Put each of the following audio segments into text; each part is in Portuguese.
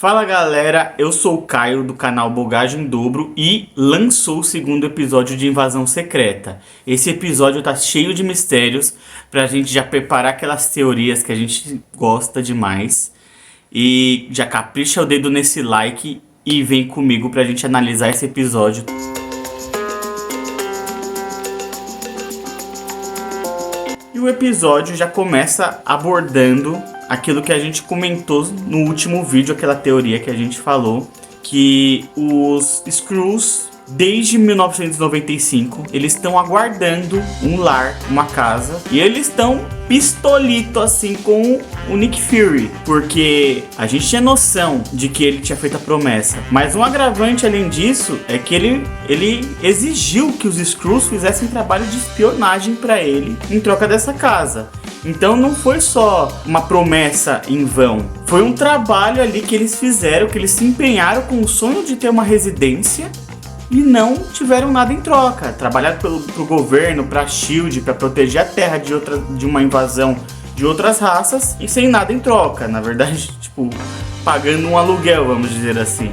Fala galera, eu sou o Caio do canal Bogagem em Dobro e lançou o segundo episódio de Invasão Secreta. Esse episódio tá cheio de mistérios pra gente já preparar aquelas teorias que a gente gosta demais. E já capricha o dedo nesse like e vem comigo pra gente analisar esse episódio. E o episódio já começa abordando aquilo que a gente comentou no último vídeo, aquela teoria que a gente falou, que os Skrulls, desde 1995, eles estão aguardando um lar, uma casa, e eles estão pistolito assim com o Nick Fury, porque a gente tinha noção de que ele tinha feito a promessa, mas um agravante além disso é que ele exigiu que os Skrulls fizessem trabalho de espionagem para ele em troca dessa casa. Então não foi só uma promessa em vão, foi um trabalho ali que eles fizeram, que eles se empenharam com o sonho de ter uma residência e não tiveram nada em troca. Trabalharam pro governo, pra SHIELD, pra proteger a Terra de uma invasão de outras raças e sem nada em troca. Na verdade, tipo, pagando um aluguel, vamos dizer assim.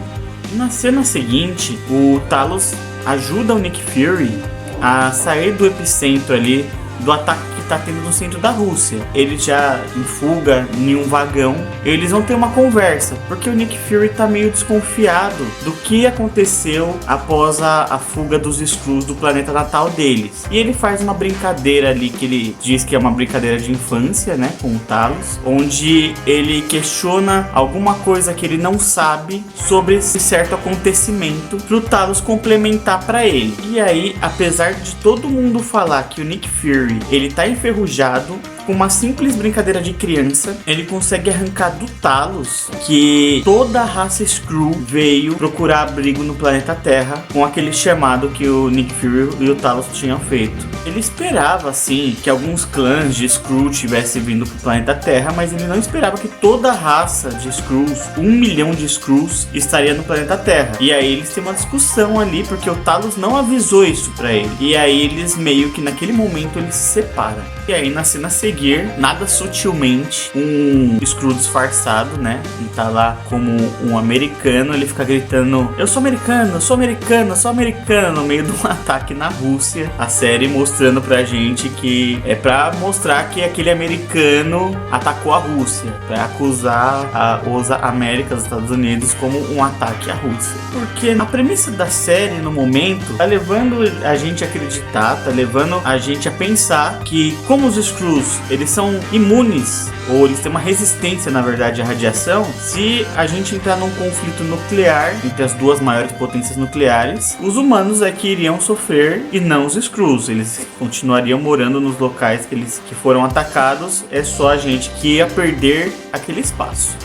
E na cena seguinte, o Talos ajuda o Nick Fury a sair do epicentro ali do ataque que tá tendo no centro da Rússia. Ele já em fuga em um vagão. Eles vão ter uma conversa, porque o Nick Fury tá meio desconfiado do que aconteceu após a fuga dos Skrulls do planeta natal deles. E ele faz uma brincadeira ali, que ele diz que é uma brincadeira de infância, né, com o Talos, onde ele questiona alguma coisa que ele não sabe sobre esse certo acontecimento pro Talos complementar pra ele. E aí, apesar de todo mundo falar que o Nick Fury ele tá enferrujado, com uma simples brincadeira de criança, ele consegue arrancar do Talos que toda a raça Skrull veio procurar abrigo no planeta Terra com aquele chamado que o Nick Fury e o Talos tinham feito. Ele esperava, assim, que alguns clãs de Skrull tivessem vindo pro planeta Terra, mas ele não esperava que toda a raça de Skrulls, 1 milhão de Skrulls, estaria no planeta Terra. E aí eles têm uma discussão ali, porque o Talos não avisou isso pra ele. E aí eles meio que naquele momento eles se separam. E aí na cena seguinte, nada sutilmente, um Skrull disfarçado, né? Ele tá lá como um americano, ele fica gritando: eu sou americano, eu sou americano, eu sou americano, no meio de um ataque na Rússia. A série mostrando pra gente que é pra mostrar que aquele americano atacou a Rússia, pra acusar os Américas, os Estados Unidos, como um ataque à Rússia. Porque a premissa da série, no momento, tá levando a gente a acreditar, tá levando a gente a pensar que, como os Skrulls eles são imunes, ou eles têm uma resistência, na verdade, à radiação, se a gente entrar num conflito nuclear entre as duas maiores potências nucleares, os humanos é que iriam sofrer e não os Skrulls. Eles continuariam morando nos locais que foram atacados, é só a gente que ia perder aquele espaço.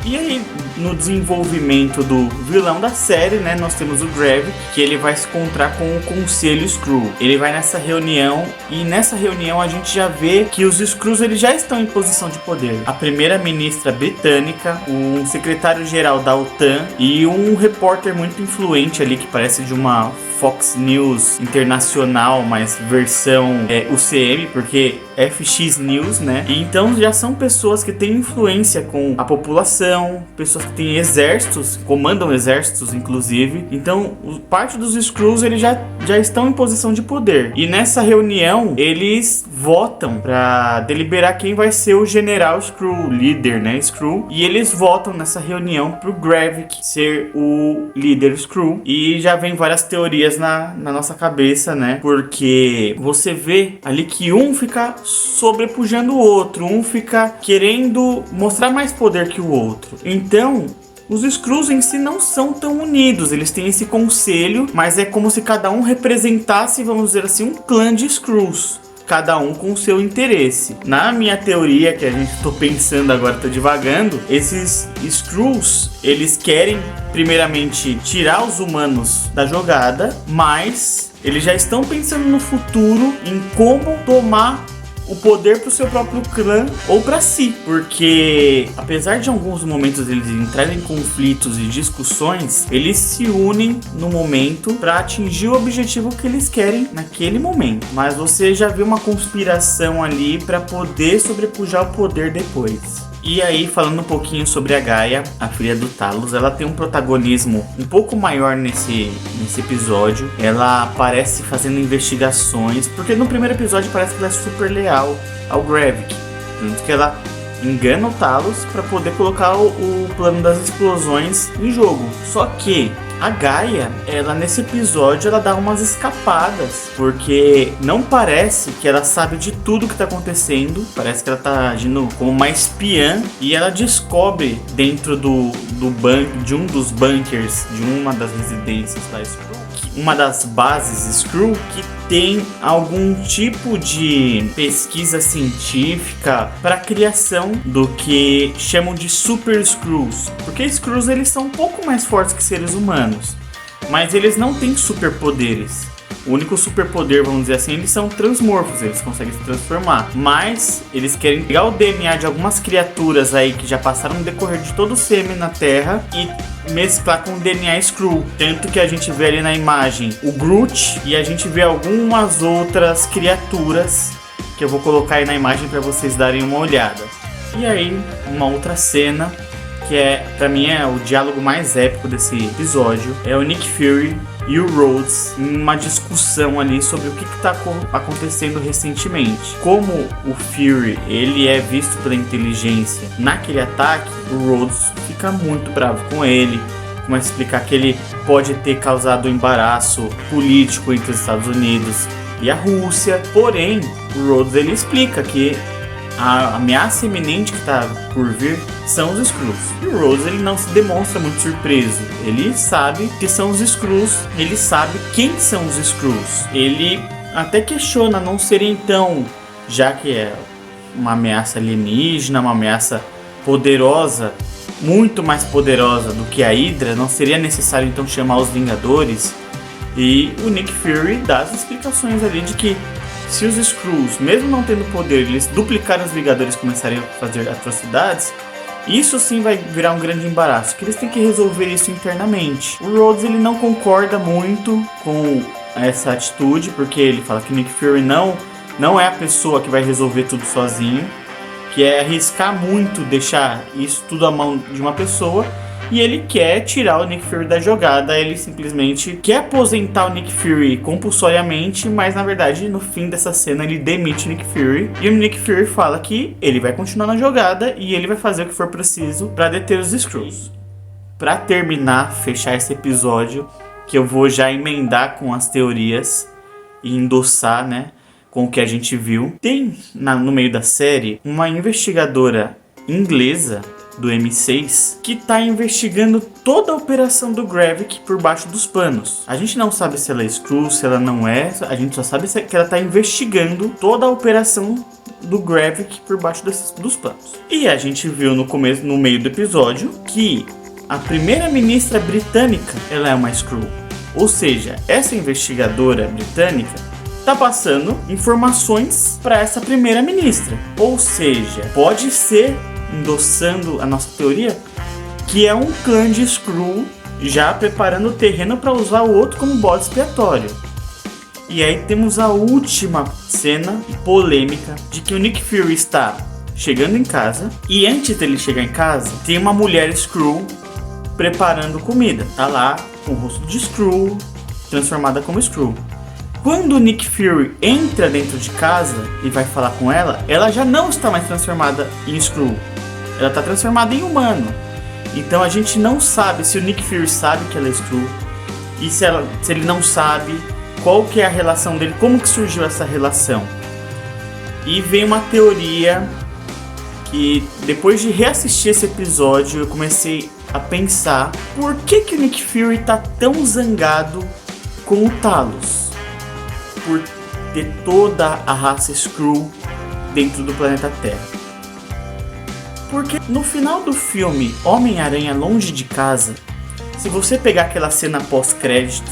E aí, no desenvolvimento do vilão da série, né, nós temos o Gravik, que ele vai se encontrar com o Conselho Skrull. Ele vai nessa reunião, e nessa reunião a gente já vê que os Skrulls eles já estão em posição de poder. A primeira-ministra britânica, um secretário-geral da OTAN e um repórter muito influente ali, que parece de uma Fox News internacional, mas versão UCM, porque FX News, né? E então já são pessoas que têm influência com a população, pessoas que têm exércitos, comandam exércitos, inclusive. Então, parte dos Skrulls eles já estão em posição de poder. E nessa reunião, eles votam para deliberar quem vai ser o general Skrull, líder, né? Skrull. E eles votam nessa reunião pro Gravik ser o líder Skrull. E já vem várias teorias na nossa cabeça, né? Porque você vê ali que um fica sobrepujando o outro, um fica querendo mostrar mais poder que o outro. Então, os Skrulls em si não são tão unidos, eles têm esse conselho, mas é como se cada um representasse, vamos dizer assim, um clã de Skrulls. Cada um com o seu interesse. Na minha teoria, que a gente tô pensando agora, tô divagando, esses Skrulls, eles querem primeiramente tirar os humanos da jogada, mas eles já estão pensando no futuro, em como tomar o poder pro seu próprio clã ou pra si, porque apesar de alguns momentos eles entrarem em conflitos e discussões, eles se unem no momento pra atingir o objetivo que eles querem naquele momento. Mas você já viu uma conspiração ali pra poder sobrepujar o poder depois. E aí, falando um pouquinho sobre a Gaia, a filha do Talos, ela tem um protagonismo um pouco maior nesse episódio. Ela aparece fazendo investigações, porque no primeiro episódio parece que ela é super leal ao Gravik, tanto que ela engana o Talos para poder colocar o plano das explosões em jogo. Só que a Gaia, ela nesse episódio, ela dá umas escapadas, porque não parece que ela sabe de tudo que tá acontecendo. Parece que ela tá agindo como uma espiã, e ela descobre dentro de um dos bunkers de uma das residências da Skrull, uma das bases Skrull, que tem algum tipo de pesquisa científica para a criação do que chamam de Super Skrulls. Porque Skrulls, eles são um pouco mais fortes que seres humanos, mas eles não têm superpoderes. O único superpoder, vamos dizer assim, eles são transmorfos, eles conseguem se transformar. Mas eles querem pegar o DNA de algumas criaturas aí que já passaram no decorrer de todo o sêmen na Terra e mesclar com o DNA Skrull. Tanto que a gente vê ali na imagem o Groot, e a gente vê algumas outras criaturas que eu vou colocar aí na imagem para vocês darem uma olhada. E aí, uma outra cena que pra mim é o diálogo mais épico desse episódio, é o Nick Fury e o Rhodes em uma discussão ali sobre o que está acontecendo recentemente. Como o Fury, ele é visto pela inteligência naquele ataque, o Rhodes fica muito bravo com ele, começa a explicar que ele pode ter causado um embaraço político entre os Estados Unidos e a Rússia. Porém, o Rhodes, ele explica que a ameaça iminente que está por vir são os Skrulls. E o Rhodes, ele não se demonstra muito surpreso. Ele sabe que são os Skrulls, ele sabe quem são os Skrulls. Ele até questiona não serem então, já que é uma ameaça alienígena, uma ameaça poderosa, muito mais poderosa do que a Hydra, não seria necessário então chamar os Vingadores. E o Nick Fury dá as explicações ali de que se os Skrulls, mesmo não tendo poder, eles duplicarem os Vingadores e começarem a fazer atrocidades, isso sim vai virar um grande embaraço, que eles têm que resolver isso internamente. O Rhodes, ele não concorda muito com essa atitude, porque ele fala que Nick Fury não é a pessoa que vai resolver tudo sozinho, que é arriscar muito deixar isso tudo à mão de uma pessoa. E ele quer tirar o Nick Fury da jogada, ele simplesmente quer aposentar o Nick Fury compulsoriamente, mas na verdade no fim dessa cena ele demite o Nick Fury. E o Nick Fury fala que ele vai continuar na jogada e ele vai fazer o que for preciso para deter os Skrulls. Para terminar, fechar esse episódio, que eu vou já emendar com as teorias e endossar, né, com o que a gente viu. Tem no meio da série uma investigadora inglesa do M6 que tá investigando toda a operação do Gravik por baixo dos panos. A gente não sabe se ela é Skrull, se ela não é, a gente só sabe que ela tá investigando toda a operação do Gravik por baixo dos panos. E a gente viu no meio do episódio que a primeira-ministra britânica, ela é uma Skrull. Ou seja, essa investigadora britânica tá passando informações para essa primeira-ministra. Ou seja, pode ser, endossando a nossa teoria, que é um clã de Skrull já preparando o terreno para usar o outro como bode expiatório. E aí temos a última cena polêmica de que o Nick Fury está chegando em casa, e antes dele chegar em casa tem uma mulher Skrull preparando comida. Tá lá com o rosto de Skrull, transformada como Skrull. Quando o Nick Fury entra dentro de casa e vai falar com ela, ela já não está mais transformada em Skrull. Ela está transformada em humano. Então a gente não sabe se o Nick Fury sabe que ela é Skrull. E se ele não sabe, qual que é a relação dele, como que surgiu essa relação. E vem uma teoria que, depois de reassistir esse episódio, eu comecei a pensar por que o Nick Fury está tão zangado com o Talos. Por ter toda a raça Skrull dentro do planeta Terra. Porque no final do filme Homem-Aranha Longe de Casa, se você pegar aquela cena pós-crédito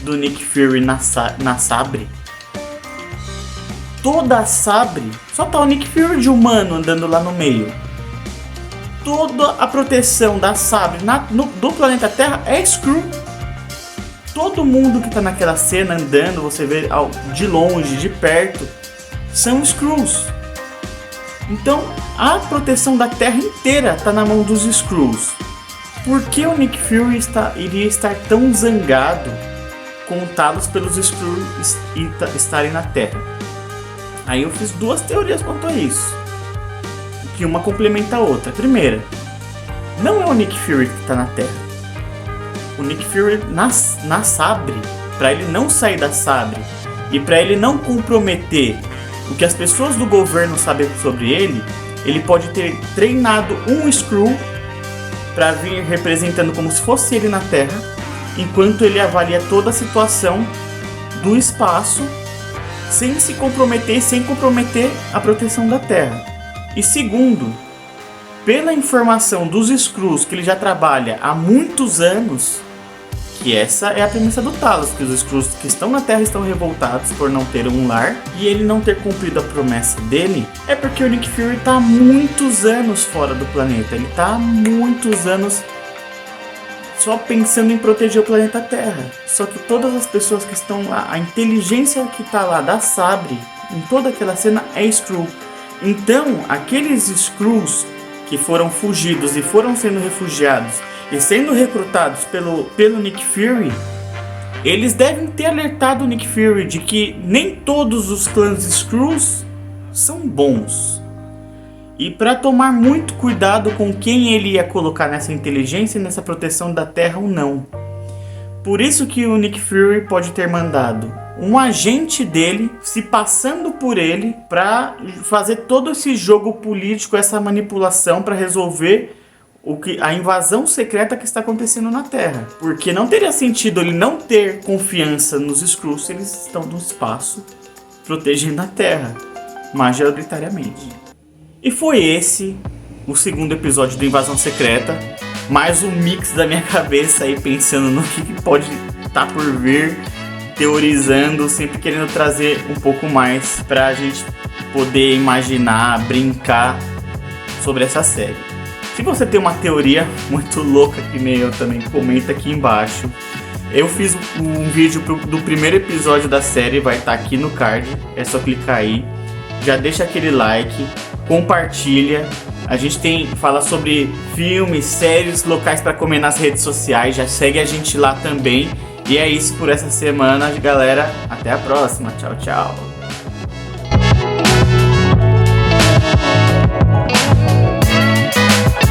do Nick Fury na Sabre, toda a Sabre, só tá o Nick Fury de humano andando lá no meio. Toda a proteção da Sabre do planeta Terra é Skrull. Todo mundo que tá naquela cena andando, você vê de longe, de perto, são Skrulls. Então, a proteção da Terra inteira está na mão dos Skrulls. Por que o Nick Fury iria estar tão zangado com o Talos pelos Skrulls estarem na Terra? Aí eu fiz 2 teorias quanto a isso, que uma complementa a outra. Primeira, não é o Nick Fury que está na Terra. O Nick Fury na Sabre, para ele não sair da Sabre e para ele não comprometer o que as pessoas do governo sabem sobre ele pode ter treinado um Skrull para vir representando como se fosse ele na Terra, enquanto ele avalia toda a situação do espaço sem se comprometer, sem comprometer a proteção da Terra. E segundo, pela informação dos Skrulls que ele já trabalha há muitos anos, que essa é a premissa do Talos, que os Skrulls que estão na Terra estão revoltados por não ter um lar e ele não ter cumprido a promessa dele, é porque o Nick Fury está há muitos anos fora do planeta. Ele está há muitos anos só pensando em proteger o planeta Terra. Só que todas as pessoas que estão lá, a inteligência que está lá da Sabre, em toda aquela cena, é Skrull. Então, aqueles Skrulls que foram fugidos e foram sendo refugiados e sendo recrutados pelo Nick Fury, eles devem ter alertado o Nick Fury de que nem todos os clãs Skrulls são bons. E para tomar muito cuidado com quem ele ia colocar nessa inteligência e nessa proteção da Terra ou não. Por isso que o Nick Fury pode ter mandado um agente dele se passando por ele para fazer todo esse jogo político, essa manipulação para resolver a invasão secreta que está acontecendo na Terra. Porque não teria sentido ele não ter confiança nos Skrulls se eles estão no espaço protegendo a Terra majoritariamente. E foi esse o segundo episódio do Invasão Secreta. Mais um mix da minha cabeça aí pensando no que pode estar por vir, teorizando, sempre querendo trazer um pouco mais pra gente poder imaginar, brincar sobre essa série. Se você tem uma teoria muito louca que nem eu também, comenta aqui embaixo. Eu fiz um vídeo do primeiro episódio da série, vai estar aqui no card, é só clicar aí. Já deixa aquele like, compartilha. A gente fala sobre filmes, séries, locais para comer nas redes sociais. Já segue a gente lá também. E é isso por essa semana, galera. Até a próxima. Tchau, tchau.